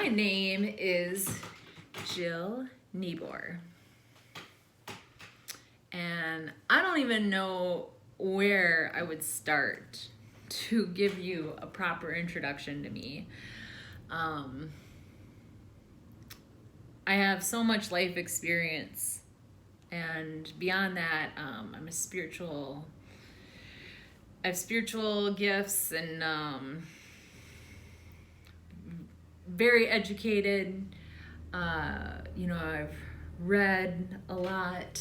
My name is Jill Niebuhr. And I don't even know where I would start to give you a proper introduction to me. I have so much life experience, and beyond that, I have spiritual gifts, and very educated. I've read a lot.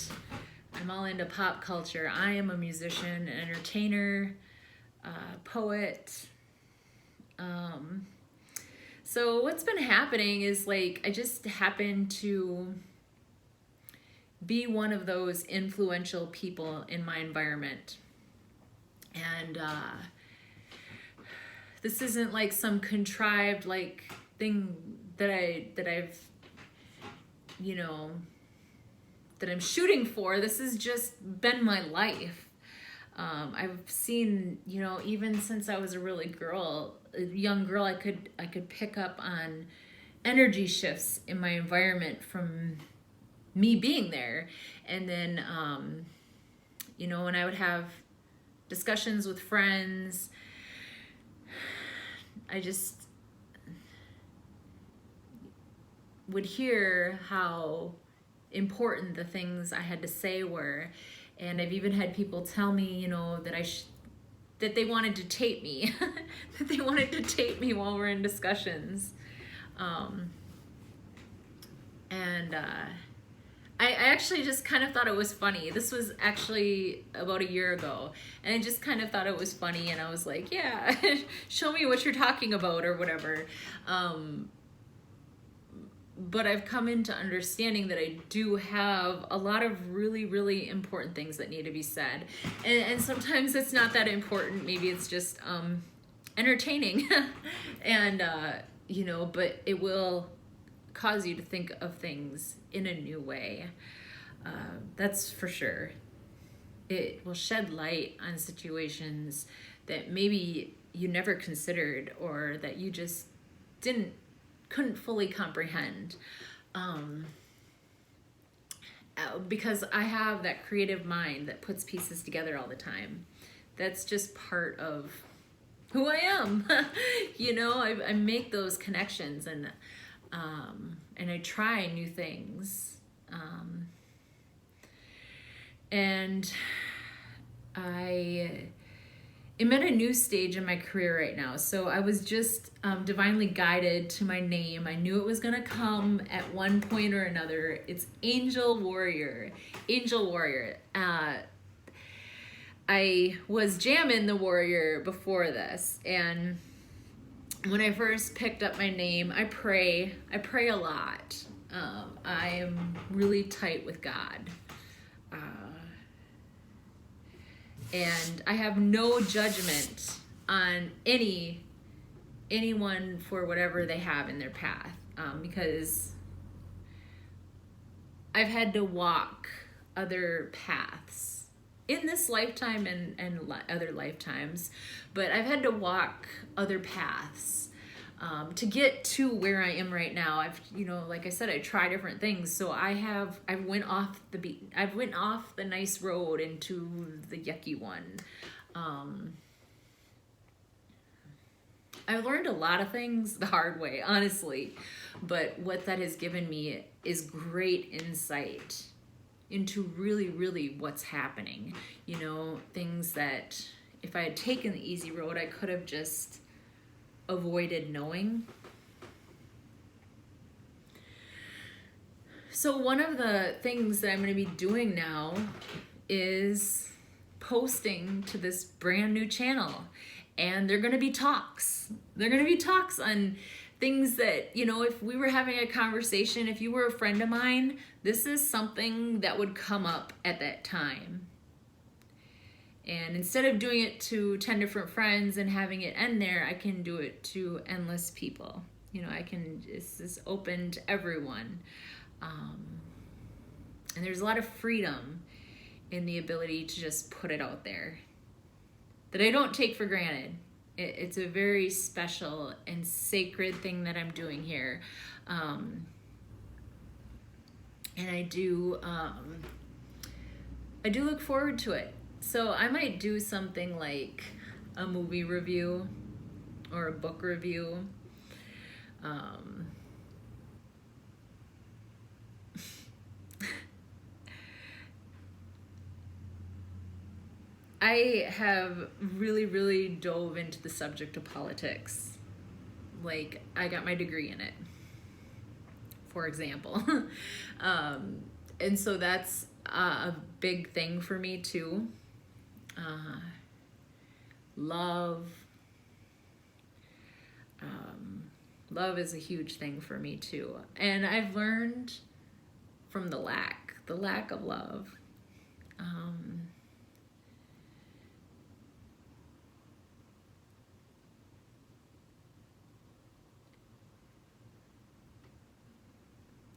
I'm all into pop culture. I am a musician, an entertainer, poet. So what's been happening is I just happen to be one of those influential people in my environment. And this isn't some contrived thing that I've that I'm shooting for. This has just been my life. I've seen, even since I was a young girl, I could pick up on energy shifts in my environment from me being there. And then, when I would have discussions with friends, I just would hear how important the things I had to say were. And I've even had people tell me, that they wanted to tape me, that they wanted to tape me while we're in discussions. I actually just kind of thought it was funny. This was actually about a year ago, and I just kind of thought it was funny, and I was like, yeah, show me what you're talking about or whatever. But I've come into understanding that I do have a lot of really, really important things that need to be said. And sometimes it's not that important. Maybe it's just entertaining. And, but it will cause you to think of things in a new way. That's for sure. It will shed light on situations that maybe you never considered, or that you just couldn't fully comprehend, because I have that creative mind that puts pieces together all the time. That's just part of who I am. I make those connections, and I try new things, and I am at a new stage in my career right now. So I was just divinely guided to my name. I knew it was going to come at one point or another. It's Angel Warrior. Angel Warrior. I was Jammin the Warrior before this. And when I first picked up my name, I pray a lot. I am really tight with God. And I have no judgment on anyone for whatever they have in their path, because I've had to walk other paths in this lifetime and other lifetimes, but I've had to walk other paths to get to where I am right now. I've, like I said, I try different things. So I went off the beat. I've went off the nice road into the yucky one. I learned a lot of things the hard way, honestly, but what that has given me is great insight into really, really what's happening. Things that if I had taken the easy road, I could have just avoided knowing. So one of the things that I'm going to be doing now is posting to this brand new channel, and they're going to be talks. They're going to be talks on things that, if we were having a conversation, if you were a friend of mine, this is something that would come up at that time. And instead of doing it to 10 different friends and having it end there, I can do it to endless people. This is open to everyone. And there's a lot of freedom in the ability to just put it out there that I don't take for granted. It's a very special and sacred thing that I'm doing here. And I do look forward to it. So I might do something like a movie review or a book review. I have really dove into the subject of politics. Like, I got my degree in it, for example. And so that's a big thing for me too. Love. Love is a huge thing for me too. And I've learned from the lack of love.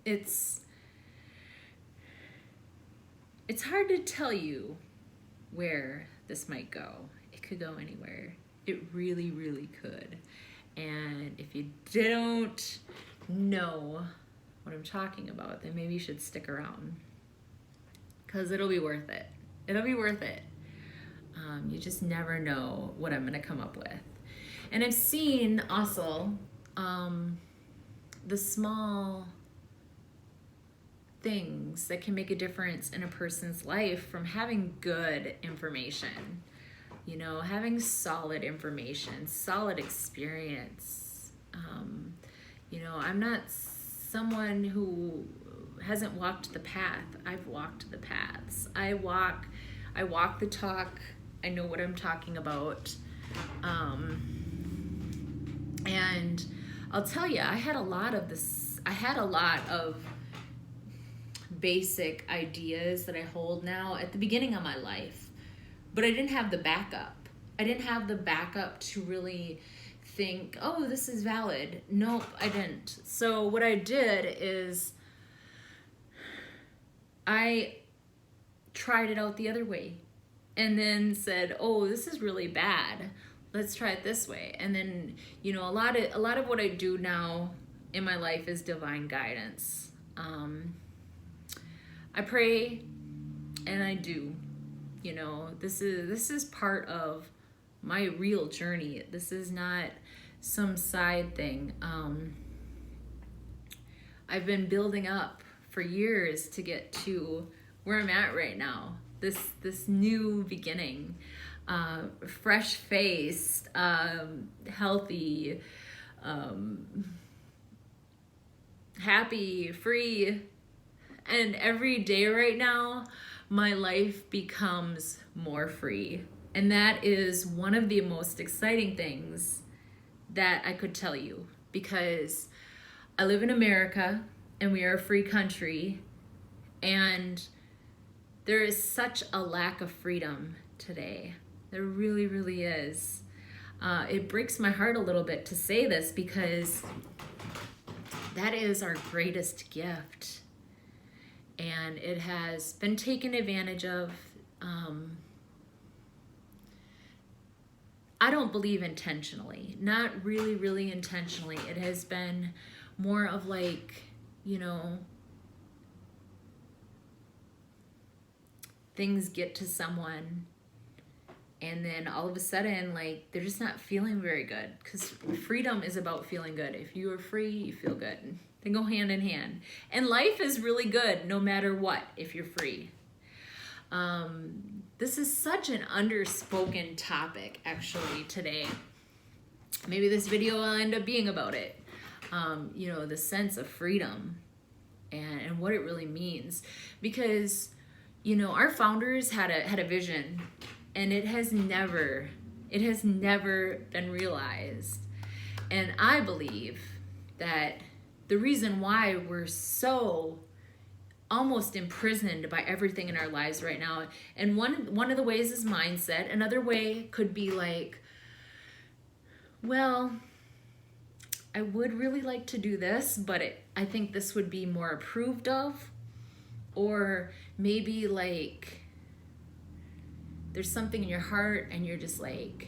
It's hard to tell you where this might go. It could go anywhere. It really could. And if you don't know what I'm talking about, then maybe you should stick around, because it'll be worth it. It'll be worth it. You just never know what I'm gonna come up with. And I've seen also the small things that can make a difference in a person's life from having good information, having solid information, solid experience. I'm not someone who hasn't walked the path. I've walked the paths. I walk the talk. I know what I'm talking about. And I'll tell you, I had a lot of basic ideas that I hold now at the beginning of my life, but I didn't have the backup. I didn't have the backup to really think, oh, this is valid. Nope, I didn't. So what I did is I tried it out the other way and then said, oh, this is really bad. Let's try it this way. And then, a lot of what I do now in my life is divine guidance. I pray and I do. This is part of my real journey. This is not some side thing. I've been building up for years to get to where I'm at right now. This new beginning, fresh-faced, healthy, happy, free. And every day right now, my life becomes more free. And that is one of the most exciting things that I could tell you, because I live in America and we are a free country, and there is such a lack of freedom today. There really is. It breaks my heart a little bit to say this, because that is our greatest gift. And it has been taken advantage of. I don't believe intentionally, not really intentionally. It has been more of like, things get to someone and then all of a sudden, like, they're just not feeling very good, because freedom is about feeling good. If you are free, you feel good. They go hand in hand. And life is really good no matter what if you're free. This is such an underspoken topic, actually, today. Maybe this video will end up being about it. The sense of freedom and what it really means. Because, our founders had a vision, and it has never been realized. And I believe that the reason why we're so almost imprisoned by everything in our lives right now, and one of the ways is mindset. Another way could be like, well, I would really like to do this, but I think this would be more approved of. Or maybe like there's something in your heart and you're just like,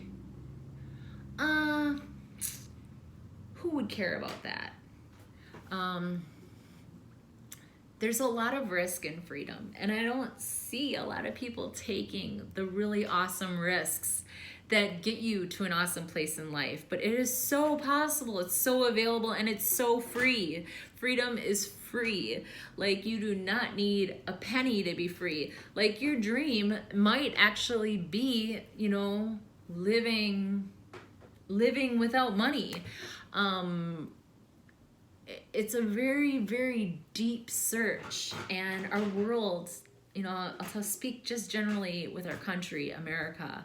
would care about that? There's a lot of risk in freedom, and I don't see a lot of people taking the really awesome risks that get you to an awesome place in life. But it is so possible, it's so available, and it's so free. Freedom is free. Like, you do not need a penny to be free. Like, your dream might actually be, living without money. It's a very, very deep search, and our world, I'll speak just generally with our country, America,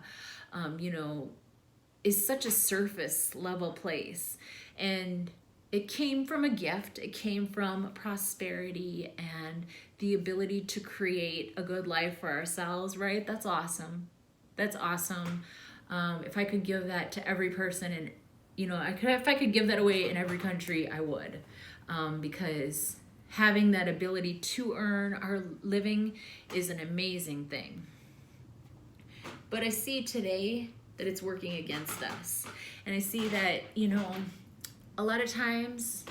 is such a surface level place. And it came from a gift. It came from prosperity and the ability to create a good life for ourselves, right? That's awesome. That's awesome. If I could give that to every person, and if I could give that away in every country, I would, because having that ability to earn our living is an amazing thing. But I see today that it's working against us. And I see that, a lot of times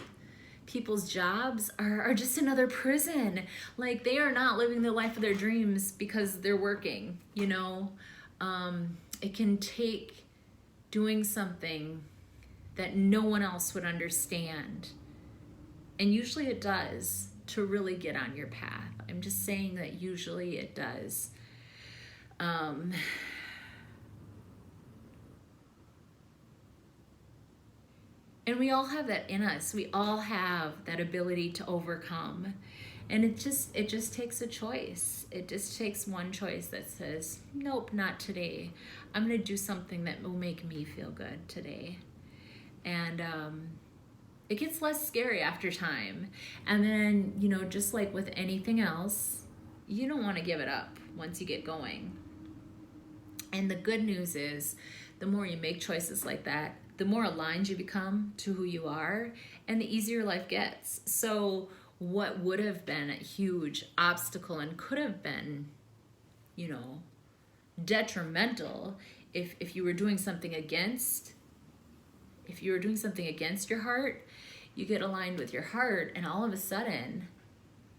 people's jobs are just another prison. Like, they are not living the life of their dreams because they're working, It can take doing something that no one else would understand. And usually it does, to really get on your path. I'm just saying that usually it does. And we all have that in us. We all have that ability to overcome. And it just takes a choice. It just takes one choice that says, nope, not today. I'm going to do something that will make me feel good today. And it gets less scary after time. And then, just like with anything else, you don't want to give it up once you get going. And the good news is, the more you make choices like that, the more aligned you become to who you are, and the easier life gets. So what would have been a huge obstacle and could have been, detrimental if you were doing something against your heart, you get aligned with your heart, and all of a sudden,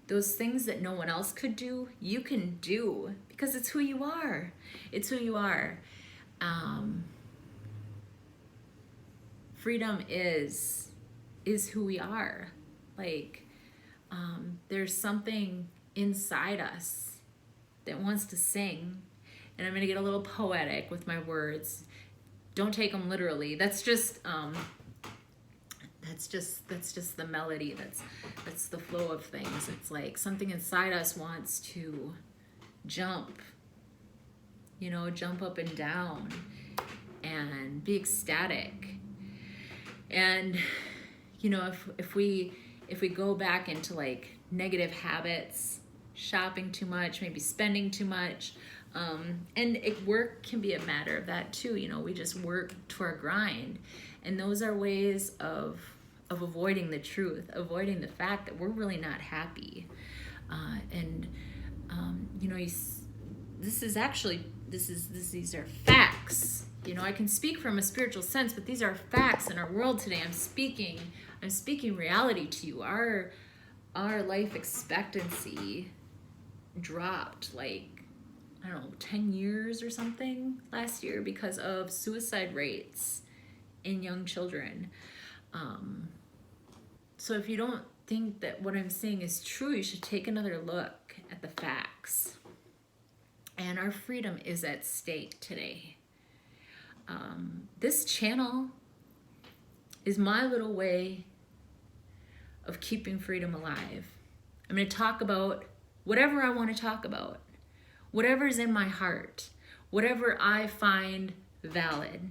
those things that no one else could do, you can do, because it's who you are. It's who you are. Freedom is who we are. Like, there's something inside us that wants to sing. And I'm going to get a little poetic with my words. Don't take them literally. That's just the melody. That's the flow of things. It's like something inside us wants to jump up and down and be ecstatic. And if we go back into like negative habits, shopping too much, maybe spending too much, and work can be a matter of that too. We just work to our grind, and those are ways of avoiding the truth, avoiding the fact that we're really not happy. These are facts. I can speak from a spiritual sense, but these are facts in our world today. I'm speaking reality to you. Our life expectancy dropped like, 10 years or something last year because of suicide rates in young children. So if you don't think that what I'm saying is true, you should take another look at the facts. And our freedom is at stake today. This channel is my little way of keeping freedom alive. I'm going to talk about whatever I want to talk about, whatever's in my heart, whatever I find valid.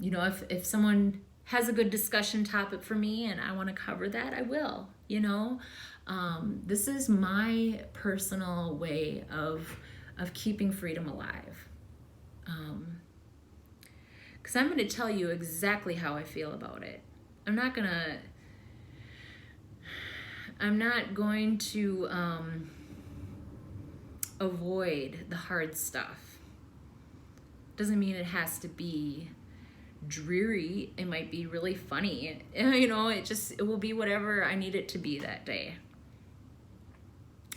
If someone has a good discussion topic for me and I want to cover that, I will. This is my personal way of keeping freedom alive. Because I'm going to tell you exactly how I feel about it. I'm not going to avoid the hard stuff. Doesn't mean it has to be dreary. It might be really funny. You know, it will be whatever I need it to be that day.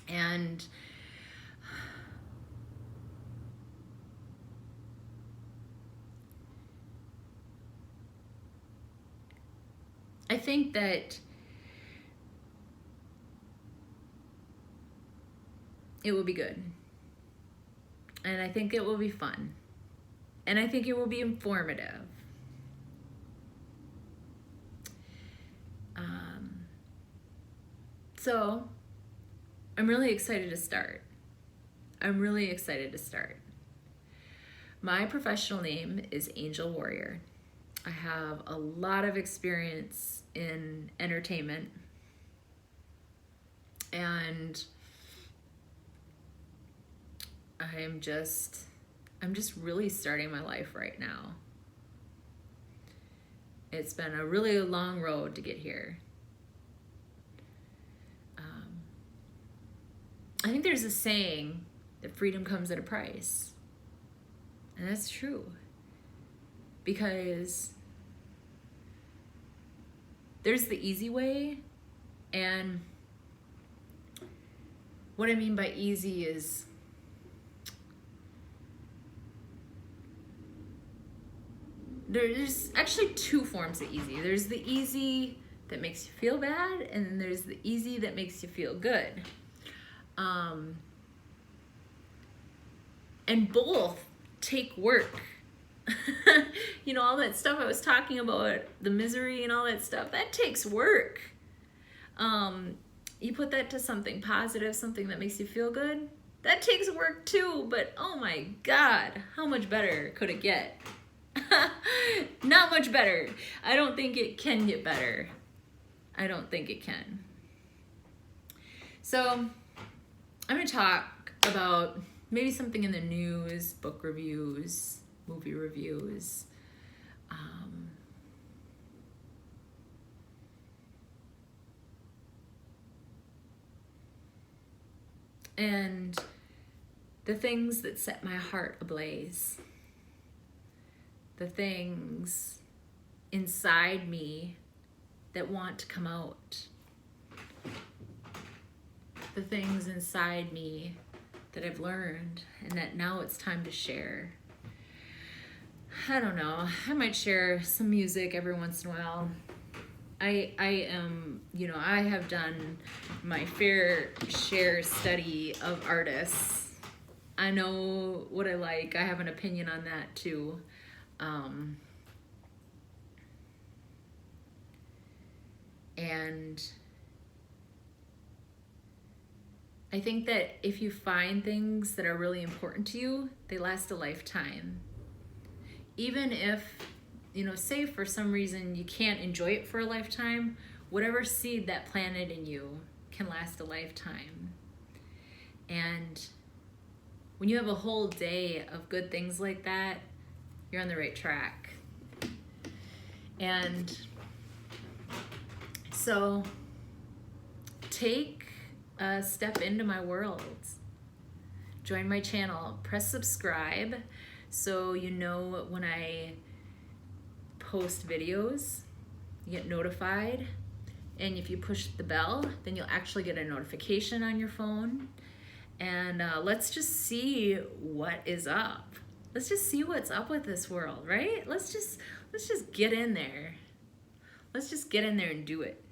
And I think that it will be good. And I think it will be fun. And I think it will be informative. So I'm really excited to start. I'm really excited to start. My professional name is Angel Warrior. I have a lot of experience in entertainment, and I'm just really starting my life right now. It's been a really long road to get here. I think there's a saying that freedom comes at a price. And that's true. Because there's the easy way, and what I mean by easy is there's actually two forms of easy. There's the easy that makes you feel bad, and then there's the easy that makes you feel good. And both take work. You know, all that stuff I was talking about, the misery and all that stuff, that takes work. You put that to something positive, something that makes you feel good, that takes work too, but oh my God, how much better could it get? Not much better. I don't think it can get better. I don't think it can. So I'm going to talk about maybe something in the news, book reviews, movie reviews. And the things that set my heart ablaze. The things inside me that want to come out. The things inside me that I've learned and that now it's time to share. I don't know. I might share some music every once in a while. I am, you know, I have done my fair share study of artists. I know what I like. I have an opinion on that too. And I think that if you find things that are really important to you, they last a lifetime. Even if, you know, say for some reason you can't enjoy it for a lifetime, whatever seed that planted in you can last a lifetime. And when you have a whole day of good things like that, you're on the right track. And so take a step into my world. Join my channel. Press subscribe so you know when I post videos. You get notified. And if you push the bell, then you'll actually get a notification on your phone. And let's just see what is up. Let's just see what's up with this world, right? Let's just get in there. Let's just get in there and do it.